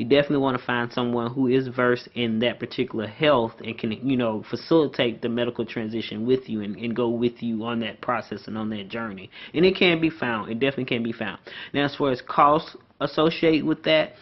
you definitely want to find someone who is versed in that particular health and can, facilitate the medical transition with you and go with you on that process and on that journey. And it can be found. It definitely can be found. Now, as far as costs associated with that,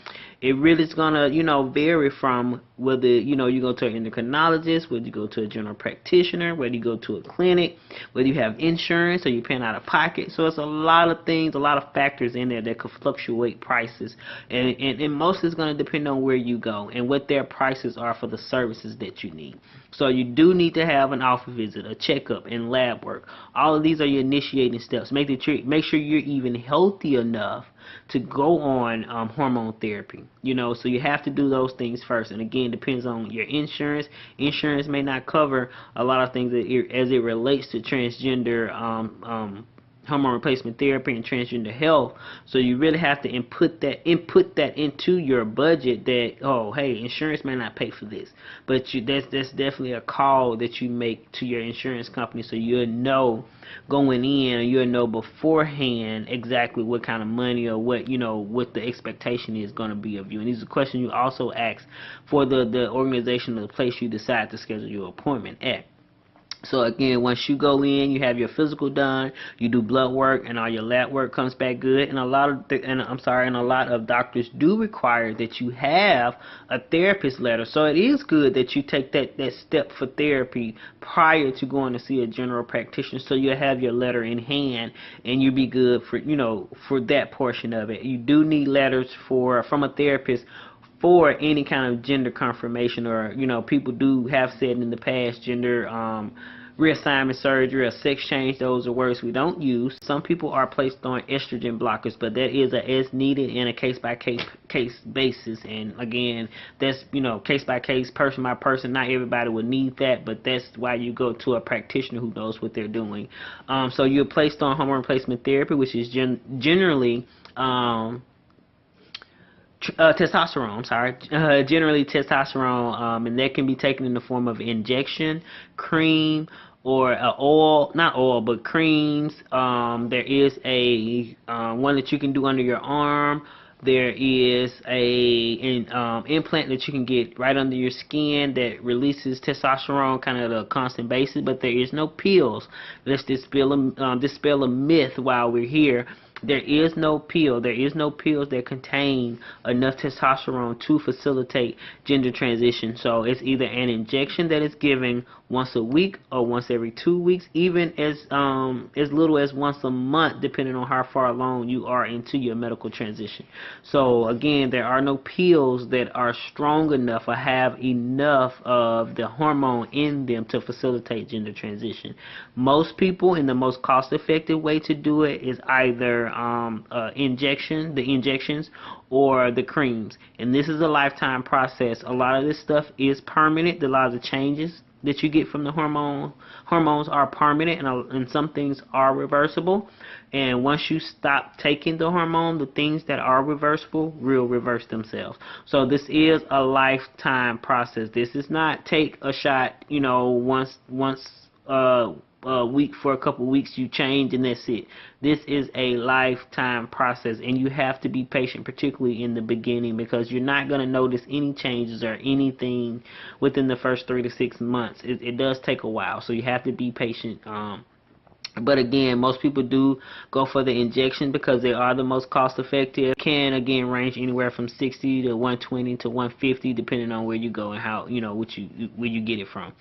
it really is gonna, vary from whether, you go to an endocrinologist, whether you go to a general practitioner, whether you go to a clinic, whether you have insurance or you're paying out of pocket. So it's a lot of things, a lot of factors in there that could fluctuate prices. And most is gonna depend on where you go and what their prices are for the services that you need. So you do need to have an office visit, a checkup, and lab work. All of these are your initiating steps. Make sure you're even healthy enough to go on hormone therapy. So you have to do those things first. And again, depends on your insurance. Insurance may not cover a lot of things as it relates to transgender hormone replacement therapy and transgender health. So you really have to input that into your budget that, oh, hey, insurance may not pay for this, but that's definitely a call that you make to your insurance company, so you'll know going in, or you'll know beforehand exactly what kind of money or what the expectation is going to be of you. And these are questions you also ask for the organization or the place you decide to schedule your appointment at. So again, once you go in, you have your physical done, you do blood work, and all your lab work comes back good. And a lot of doctors do require that you have a therapist letter. So it is good that you take that step for therapy prior to going to see a general practitioner, so you have your letter in hand and you be good for that portion of it. You do need letters from a therapist for any kind of gender confirmation, or people do have said in the past gender reassignment surgery or sex change. Those are words we don't use. Some people are placed on estrogen blockers, but that is a as needed and a case by case basis. And again, that's case by case, person by person. Not everybody will need that, but that's why you go to a practitioner who knows what they're doing. So you're placed on hormone replacement therapy, which is generally testosterone, generally testosterone, and that can be taken in the form of injection, cream, or oil, not oil, but creams. There is a one that you can do under your arm. There is an implant that you can get right under your skin that releases testosterone kind of on a constant basis, but there is no pills. Let's dispel a myth while we're here. There is no pill. There is no pills that contain enough testosterone to facilitate gender transition. So it's either an injection that is given once a week or once every 2 weeks, even as little as once a month, depending on how far along you are into your medical transition. So again, there are no pills that are strong enough or have enough of the hormone in them to facilitate gender transition. Most people, in the most cost-effective way to do it, is either injections or the creams. And this is a lifetime process. A lot of this stuff is permanent. A lot of the changes that you get from the hormones are permanent, and some things are reversible. And once you stop taking the hormone, the things that are reversible will reverse themselves. So this is a lifetime process. This is not take a shot, once a week for a couple weeks, you change and that's it. This is a lifetime process, and you have to be patient, particularly in the beginning, because you're not going to notice any changes or anything within the first 3 to 6 months. It does take a while, so you have to be patient. But again, most people do go for the injection because they are the most cost effective. Can again range anywhere from 60 to 120 to 150, depending on where you go and how where you get it from.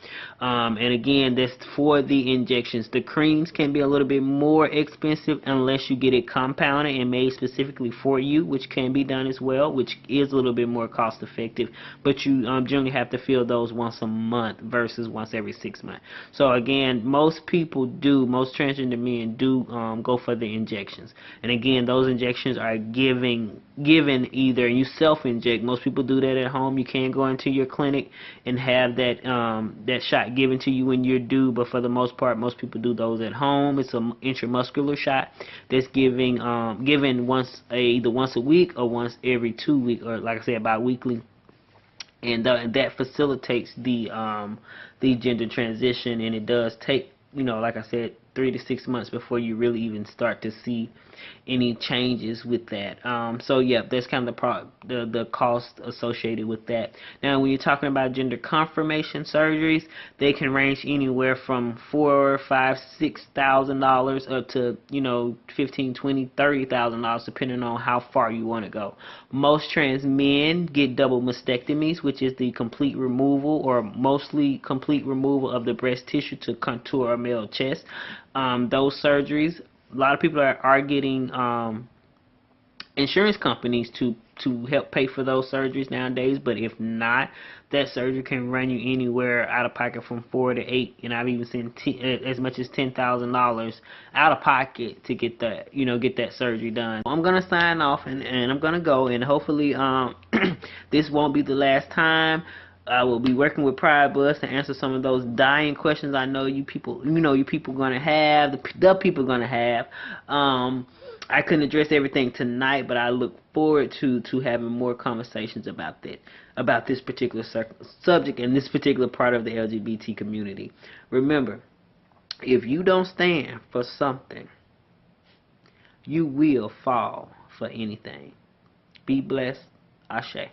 And again, that's for the injections. The creams can be a little bit more expensive unless you get it compounded and made specifically for you, which can be done as well, which is a little bit more cost effective. But you generally have to fill those once a month versus once every 6 months. So again, most transgender men do go for the injections. And again, those injections are given either you self-inject. Most people do that at home. You can go into your clinic and have that shot given to you when you're due, but for the most part, most people do those at home. It's an intramuscular shot that's given either once a week or once every 2 weeks, or like I said, bi-weekly. And that facilitates the gender transition, and it does take, like I said, 3 to 6 months before you really even start to see any changes with that. So yeah, that's kind of the cost associated with that. Now, when you're talking about gender confirmation surgeries, they can range anywhere from $4,000, $5,000, $6,000 up to, you know, $15,000, $20,000, $30,000, depending on how far you want to go. Most trans men get double mastectomies, which is the complete removal or mostly complete removal of the breast tissue to contour a male chest. Those surgeries, a lot of people are getting insurance companies to help pay for those surgeries nowadays, but if not, that surgery can run you anywhere out of pocket from 4 to 8, and I've even seen as much as $10,000 out of pocket to get that, you know, get that surgery done. I'm gonna sign off, and I'm gonna go, and hopefully this won't be the last time. I will be working with Pride Buzz to answer some of those dying questions I know you people gonna have, the people gonna have. I couldn't address everything tonight, but I look forward to having more conversations about this particular subject and this particular part of the LGBT community. Remember, if you don't stand for something, you will fall for anything. Be blessed. Ashe.